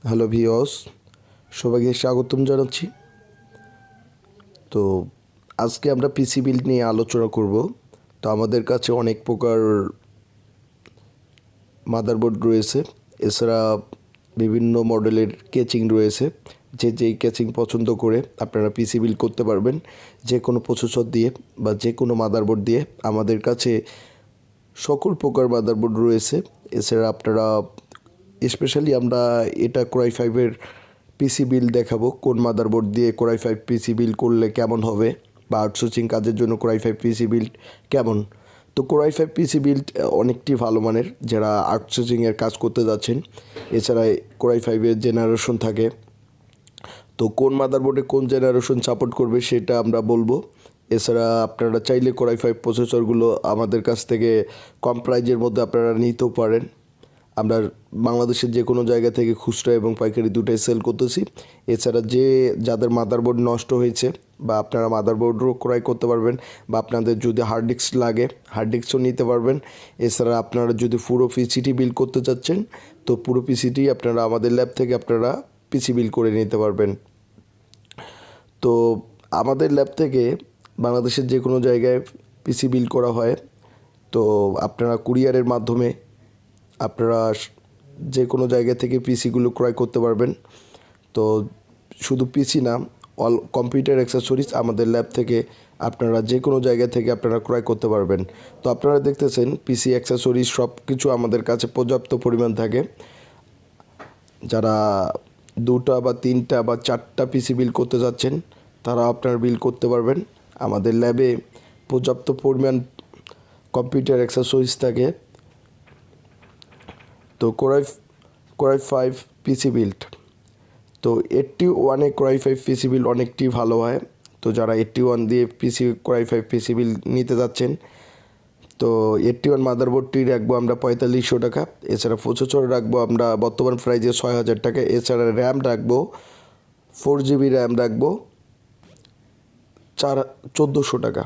Hello viewers, সবাইকে স্বাগতম জানাচ্ছি। তো আজকে আমরা পিসি বিল্ড নিয়ে আলোচনা করব। তো আমাদের কাছে অনেক প্রকার মাদারবোর্ড রয়েছে, এছাড়া বিভিন্ন মডেলের কেচিং রয়েছে। যেই কেচিং পছন্দ করে আপনারা পিসি বিল্ড করতে পারবেন যে কোনো প্রসেসর দিয়ে বা যে কোনো মাদারবোর্ড দিয়ে। আমাদের কাছে সকল প্রকার মাদারবোর্ড রয়েছে। এছাড়া আপনারা স্পেশালি আমরা এটা কোরাই 5-এর পিসি বিল্ড দেখাবো, কোন মাদারবোর্ড দিয়ে কোরাই 5 পিসি বিল্ড করলে কেমন হবে, বা আউটসোর্সিং কাজের জন্য কোরাই 5 পিসি বিল্ড কেমন। তো কোরাই 5 পিসি বিল্ড অনেকটি ভালো মানের যারা আউটসোর্সিংয়ের কাজ করতে যাচ্ছেন। এছাড়া কোরাই 5-এর জেনারেশন থাকে, তো কোন মাদারবোর্ডে কোন জেনারেশন সাপোর্ট করবে সেটা আমরা বলবো। এছাড়া আপনারা চাইলে কোরাই 5 প্রসেসরগুলো আমাদের কাছ থেকে কম প্রাইজের মধ্যে আপনারা নিতেও পারেন। আমরা বাংলাদেশের যে কোনো জায়গা থেকে খুচরা এবং পাইকারি দুটাই সেল করতেছি। এছাড়া যাদের মাদারবোর্ড নষ্ট হয়েছে বা আপনারা মাদারবোর্ডও ক্রয় করতে পারবেন, বা আপনাদের যদি হার্ড ডিস্ক লাগে হার্ড ডিস্কও নিতে পারবেন। এছাড়া আপনারা যদি পুরো পিসিটি বিল্ড করতে চাচ্ছেন, তো পুরো পিসিটি আপনারা আমাদের ল্যাব থেকে আপনারা পিসি বিল্ড করে নিতে পারবেন। তো আমাদের ল্যাব থেকে বাংলাদেশের যে কোনো জায়গায় পিসি বিল্ড করা হয়। তো আপনারা কুরিয়ারের মাধ্যমে আপনারা যে কোনো জায়গা থেকে পিসিগুলো ক্রয় করতে পারবেন। তো শুধু পিসি না, অল কম্পিউটার অ্যাক্সেসরিজ আমাদের ল্যাব থেকে আপনারা যে কোনো জায়গা থেকে আপনারা ক্রয় করতে পারবেন। তো আপনারা দেখতেছেন পিসি অ্যাক্সেসরিজ সব কিছু আমাদের কাছে পর্যাপ্ত পরিমাণ থাকে। যারা 2টা বা 3টা বা 4টা পিসি বিল্ড করতে যাচ্ছেন, তারা আপনারা বিল্ড করতে পারবেন। আমাদের ল্যাবে পর্যাপ্ত পরিমাণ কম্পিউটার অ্যাক্সেসরিজ থাকে। তো কোরাই 5 পিসি বিল্ড, তো 81-এ কোরাই 5 পিসি বিল্ড অনেকটি ভালো হয়। তো যারা 81 দিয়ে কোরাই 5 পিসি বিল্ড নিতে যাচ্ছেন, তো 81 মাদারবোর্ডটি রাখবো আমরা 4500 টাকা। এছাড়া প্রসেসর রাখবো আমরা বর্তমান প্রাইজে 6000 টাকা। এছাড়া র্যাম রাখবো 4GB র্যাম রাখবো 1400 টাকা।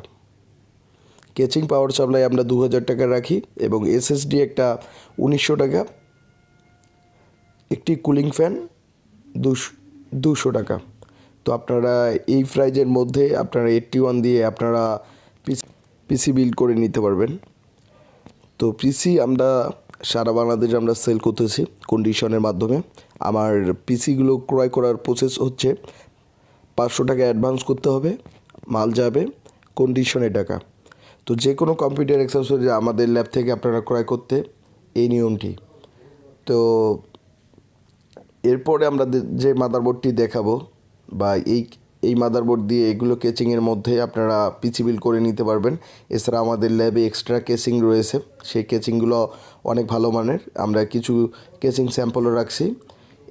কেচিং পাওয়ার সাপ্লাই আমরা 2000 টাকা রাখি, এবং এসএসডি একটা 1900 টাকা। একটি কুলিং ফ্যান 200 টাকা। তো আপনারা এই প্রাইজের মধ্যে আপনারা 81 দিয়ে আপনারা পিসি বিল্ড করে নিতে পারবেন। তো পিসি আমরা সারা বাংলাদেশে আমরা সেল করতেছি কন্ডিশনের মাধ্যমে। আমার পিসিগুলো ক্রয় করার প্রসেস হচ্ছে 500 টাকা অ্যাডভান্স করতে হবে, মাল যাবে কন্ডিশনে টাকা। তো যে কোনো কম্পিউটার অ্যাক্সেসরি আমাদের ল্যাব থেকে আপনারা ক্রয় করতে এই নিয়মটি। তো এরপরে আমরা যে মাদারবোর্ডটি দেখাবো, বা এই মাদারবোর্ড দিয়ে এগুলো কেচিংয়ের মধ্যে আপনারা পিসি বিল্ড করে নিতে পারবেন। এছাড়া আমাদের ল্যাবে এক্সট্রা কেচিং রয়েছে, সেই কেচিংগুলো অনেক ভালো মানের। আমরা কিছু কেচিং স্যাম্পলও রাখছি।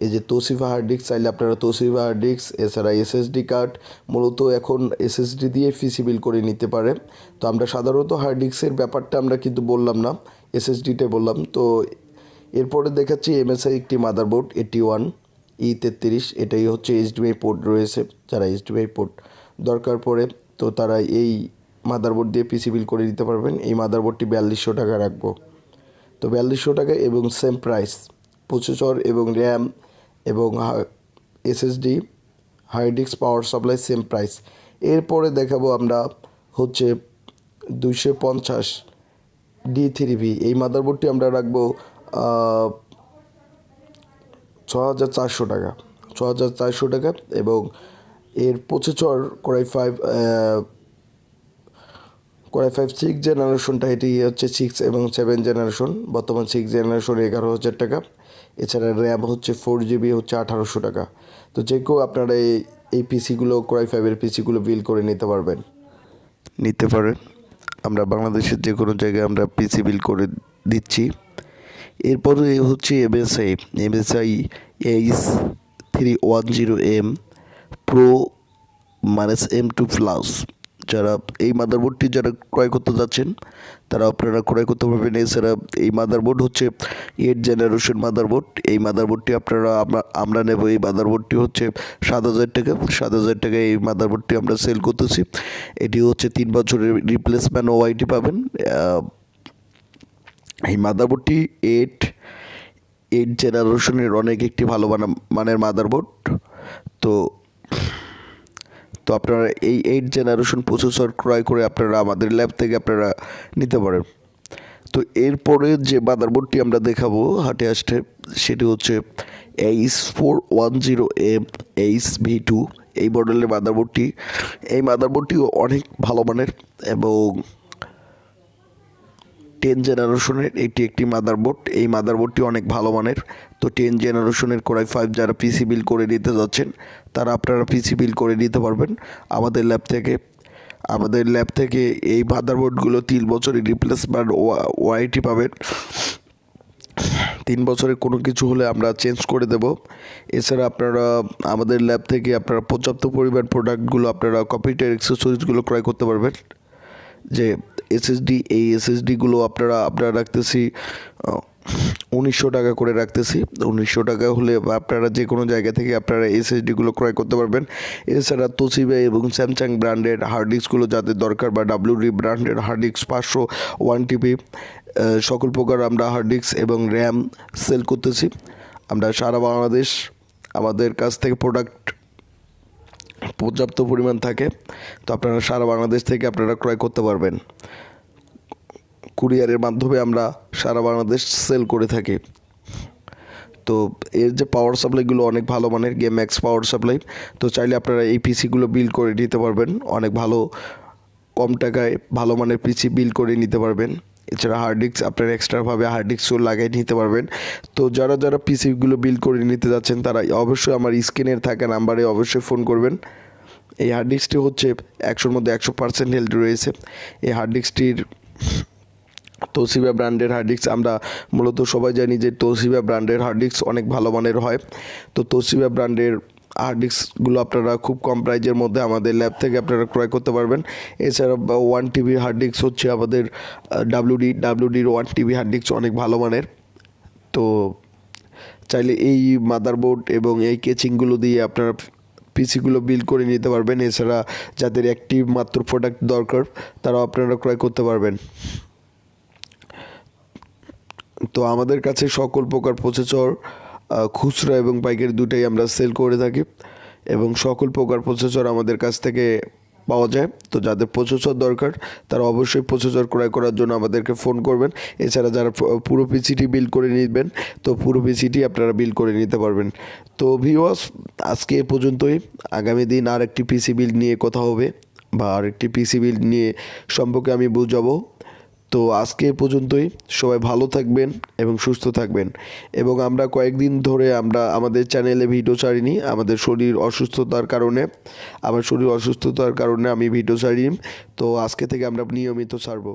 এই যে তোশিবা হার্ড ডিস্ক, চাইলে আপনারা তোশিবা হার্ড ডিস্ক, এছাড়া এসএসডি কার্ড, মূলত এখন এসএসডি দিয়ে পিসি বিল্ড করে নিতে পারে। তো আমরা সাধারণত হার্ড ডিস্কের ব্যাপারটা আমরা কিন্তু বললাম না, এসএসডিটা বললাম। তো এরপরে দেখাচ্ছি এমএসআই একটি মাদারবোর্ড 81E33। এটাই হচ্ছে এইচডিএমআই পোর্ট রয়েছে। যারা এইচডিএমআই পোর্ট দরকার পড়ে, তো তারা এই মাদারবোর্ড দিয়ে পিসি বিল্ড করে দিতে পারবেন। এই মাদারবোর্ডটি 4200 টাকা রাখবো। তো 4200 টাকা এবং সেম প্রাইস, প্রসেসর এবং র্যাম এবং SSD, hard disk, power supply same price. এরপরে দেখাবো আমরা হচ্ছে 250D3V। এই মাদারবোর্ডটি আমরা রাখবো 6400 টাকা, 6400 টাকা। এবং এর প্রসেসর কোরাই 5 6 জেনারেশনটা, এটি হচ্ছে 6 এবং 7 জেনারেশন। বর্তমান 6 জেনারেশন 11,000 টাকা। এছাড়া র্যাম হচ্ছে 4GB হচ্ছে 1800 টাকা। তো যে কেউ আপনারা এই পিসিগুলো কোরাই 5-এর পিসিগুলো বিল্ড করে নিতে পারেন। আমরা বাংলাদেশের যে কোনো জায়গায় আমরা পিসি বিল্ড করে দিচ্ছি। এরপরে হচ্ছে MSI H310M Pro -M2 Plus। যারা এই মাদারবোর্ডটি ক্রয় করতে যাচ্ছেন, তারা আপনারা ক্রয় করতে পারবেন। এছাড়া এই মাদারবোর্ড হচ্ছে 8 জেনারেশন মাদারবোর্ড। এই মাদারবোর্ডটি আমরা নেব। এই মাদারবোর্ডটি হচ্ছে 7000 টাকা। 7000 টাকায় এই মাদারবোর্ডটি আমরা সেল করতেছি। এটি হচ্ছে 3 বছরের রিপ্লেসমেন্ট ওয়ারেন্টি পাবেন। এই মাদারবোর্ডটি 8 জেনারেশনের অনেক একটি ভালো মানের মাদারবোর্ড। তো তো আপনারা এই 8 জেনারেশন প্রসেসর ক্রয় করে আপনারা আমাদের ল্যাব থেকে আপনারা নিতে পারেন। তো এরপরে যে মাদারবোর্ডটি আমরা দেখাবো হাটে আসতে, সেটি হচ্ছে H410M HV2 এই মডেলের মাদারবোর্ডটি। এই মাদারবোর্ডটিও অনেক ভালো মানের এবং 10 জেনারেশনের এটি একটি মাদারবোর্ড। এই মাদারবোর্ডটি অনেক ভালো মানের। তো 10 জেনারেশনের কোরাই 5 যারা পিসি বিল করে নিতে যাচ্ছেন তারা আপনারা পিসি বিল করে নিতে পারবেন আমাদের ল্যাব থেকে। আমাদের ল্যাব থেকে এই মাদারবোর্ডগুলো 3 বছরের রিপ্লেসমেন্ট ওয়ারেন্টি পাবেন। 3 বছরের কোনো কিছু হলে আমরা চেঞ্জ করে দেব। এছাড়া আপনারা আমাদের ল্যাব থেকে আপনারা পর্যাপ্ত পরিমাণ প্রোডাক্টগুলো আপনারা কম্পিউটার অ্যাক্সেসরিজগুলো ক্রয় করতে পারবেন। যে এসএসডি, এই এসএসডিগুলো আপনারা রাখতেছি 1900 টাকা করে রাখতেছি। 1900 টাকা হলে আপনারা যে কোনো জায়গা থেকে আপনারা এসএসডিগুলো ক্রয় করতে পারবেন। এছাড়া তোশিবা এবং স্যামসাং ব্র্যান্ডের হার্ড ডিস্কগুলো যাদের দরকার বা ডাব্লিউডি ব্র্যান্ডের হার্ড ডিস্ক 500 1TB সকল প্রকার আমরা হার্ড ডিস্ক এবং র্যাম সেল করতেছি। আমরা সারা বাংলাদেশ আমাদের কাছ থেকে প্রোডাক্ট পর্যাপ্ত পরিমাণ থাকে। তো আপনারা সারা বাংলাদেশ থেকে আপনারা ক্রয় করতে পারবেন। কুরিয়ারের মাধ্যমে আমরা সারা বাংলাদেশ সেল করে থাকি। তো এর যে পাওয়ার সাপ্লাইগুলো অনেক ভালো মানের, গেম ম্যাক্স পাওয়ার সাপ্লাই। তো চাইলে আপনারা এই পিসিগুলো বিল করে নিতে পারবেন, অনেক ভালো কম টাকায় ভালো মানের পিসি বিল করে নিতে পারবেন। এছাড়া হার্ড ডিস্ক আপনারা এক্সট্রাভাবে হার্ড ডিস্কও লাগিয়ে নিতে পারবেন। তো যারা পিসিগুলো বিল করে নিতে যাচ্ছেন তারা অবশ্যই আমার স্ক্রিনের থাকা নাম্বারে অবশ্যই ফোন করবেন। এই হার্ড ডিস্কটি হচ্ছে 100-র মধ্যে 100% হেলথ রয়েছে। এই হার্ড ডিস্কটির তোশিবা ব্র্যান্ডের হার্ড ডিস্ক। আমরা মূলত সবাই জানি যে তোশিবা ব্র্যান্ডের হার্ড ডিস্ক অনেক ভালো মানের হয়। তো তোশিবা ব্র্যান্ডের হার্ড ডিস্কগুলো আপনারা খুব কম প্রাইজের মধ্যে আমাদের ল্যাব থেকে আপনারা ক্রয় করতে পারবেন। এছাড়া 1TB হার্ড ডিস্ক হচ্ছে আমাদের ডাব্লিউডির 1TB হার্ড ডিস্ক অনেক ভালো মানের। তো চাইলে এই মাদারবোর্ড এবং এই কেচিংগুলো দিয়ে আপনারা পিসিগুলো বিল করে নিতে পারবেন। এছাড়া যাদের একটি মাত্র প্রোডাক্ট দরকার তারাও আপনারা ক্রয় করতে পারবেন। তো আমাদের কাছে সকল প্রকার প্রসেসর খুচরা এবং পাইকারি দুটাই আমরা সেল করে থাকি এবং সকল প্রকার প্রসেসর আমাদের কাছ থেকে পাওয়া যায়। তো যাদের প্রসেসর দরকার তারা অবশ্যই প্রসেসর ক্রয় করার জন্য আমাদেরকে ফোন করবেন। এছাড়া যারা পুরো পিসিটি বিল করে নিবেন তো পুরো পিসিটি আপনারা বিল করে নিতে পারবেন। তো ভিউয়ার্স, আজকে এ পর্যন্তই। আগামী দিন আর একটি পিসি বিল নিয়ে কথা হবে বা আরেকটি পিসি বিল নিয়ে সম্পর্কে আমি বুঝাবো। তো আজকে এ পর্যন্তই। সবাই ভালো থাকবেন এবং সুস্থ থাকবেন। এবং আমরা কয়েকদিন ধরে আমাদের চ্যানেলে ভিডিও ছাড়িনি, আমার শরীর অসুস্থতার কারণে আমি ভিডিও ছাড়িনি। তো আজকে থেকে আমরা নিয়মিত ছাড়বো।